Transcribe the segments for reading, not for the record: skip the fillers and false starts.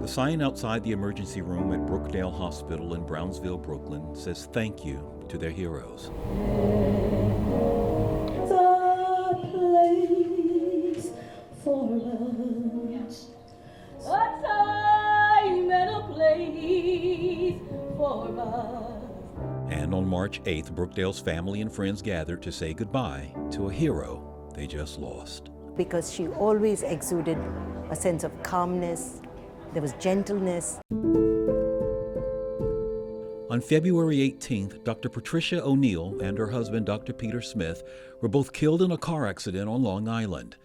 sign outside the emergency room at Brookdale Hospital in Brownsville, Brooklyn says thank you to their heroes. There's a place for us, a time and a place for us. And on March 8th, Brookdale's family and friends gathered to say goodbye to a hero they just lost. Because she always exuded a sense of calmness, there was gentleness. On February 18th, Dr. Patricia O'Neill and her husband, Dr. Peter Smith, were both killed in a car accident on Long Island.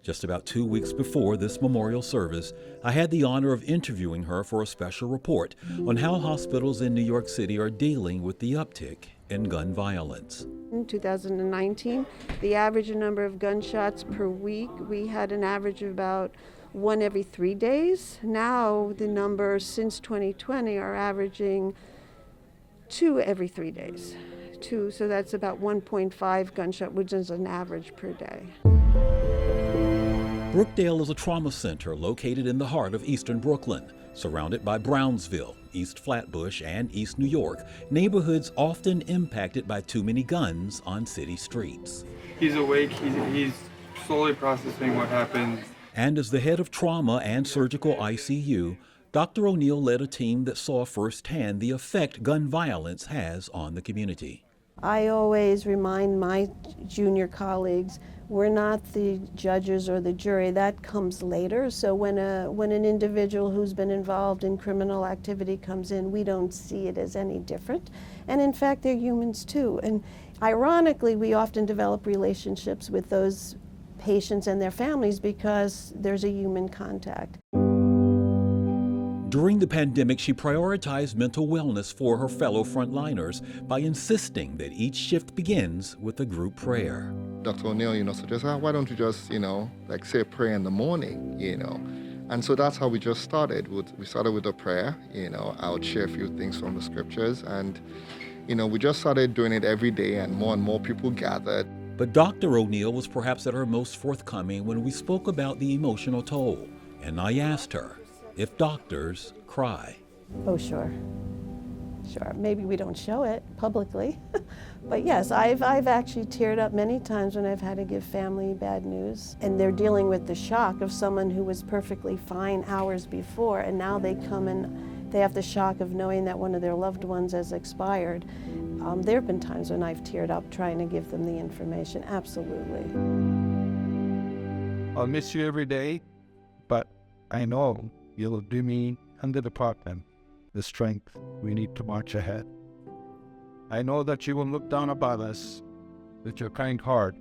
Just about 2 weeks before this memorial service, I had the honor of interviewing her for a special report on how hospitals in New York City are dealing with the uptick in gun violence. In 2019, the average number of gunshots per week, we had an average of about 1 every 3 days. Now the numbers since 2020 are averaging 2 every 3 days. So that's about 1.5 gunshot, which is an average per day. Brookdale is a trauma center located in the heart of eastern Brooklyn, surrounded by Brownsville, East Flatbush, and East New York, neighborhoods often impacted by too many guns on city streets. He's awake, he's slowly processing what happened. And as the head of trauma and surgical ICU, Dr. O'Neill led a team that saw firsthand the effect gun violence has on the community. I always remind my junior colleagues, we're not the judges or the jury, that comes later. So when an individual who's been involved in criminal activity comes in, we don't see it as any different. And in fact, they're humans too. And ironically, we often develop relationships with those patients and their families because there's a human contact. During the pandemic, she prioritized mental wellness for her fellow frontliners by insisting that each shift begins with a group prayer. Dr. O'Neill, suggested, why don't you just, say a prayer in the morning, And so that's how we just started. We started with a prayer, I would share a few things from the scriptures, and, we just started doing it every day, and more people gathered. But Dr. O'Neill was perhaps at her most forthcoming when we spoke about the emotional toll, and I asked her if doctors cry. Oh, sure. Maybe we don't show it publicly, but yes, I've actually teared up many times when I've had to give family bad news, and they're dealing with the shock of someone who was perfectly fine hours before, and now they come and they have the shock of knowing that one of their loved ones has expired. There have been times when I've teared up trying to give them the information, absolutely. I'll miss you every day, but I know you'll do me and the department the strength we need to march ahead. I know that you will look down upon us with your kind heart.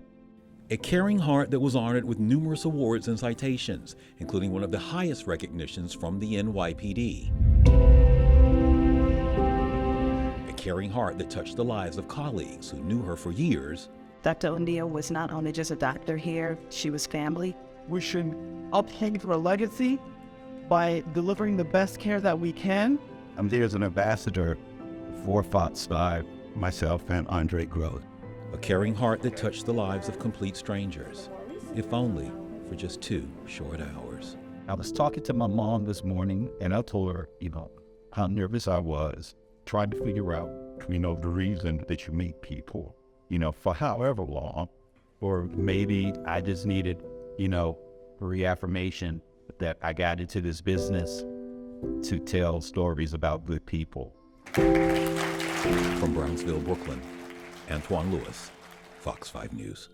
A caring heart that was honored with numerous awards and citations, including one of the highest recognitions from the NYPD. A caring heart that touched the lives of colleagues who knew her for years. Dr. O'Neill was not only just a doctor here, she was family. We should uphold her legacy by delivering the best care that we can. I'm there as an ambassador for Fox 5, myself and Andre Groth. A caring heart that touched the lives of complete strangers, if only for just 2 short hours. I was talking to my mom this morning, and I told her, how nervous I was, trying to figure out, the reason that you meet people, for however long. Or maybe I just needed, reaffirmation that I got into this business to tell stories about good people. From Brownsville, Brooklyn, Antwan Lewis, Fox 5 News.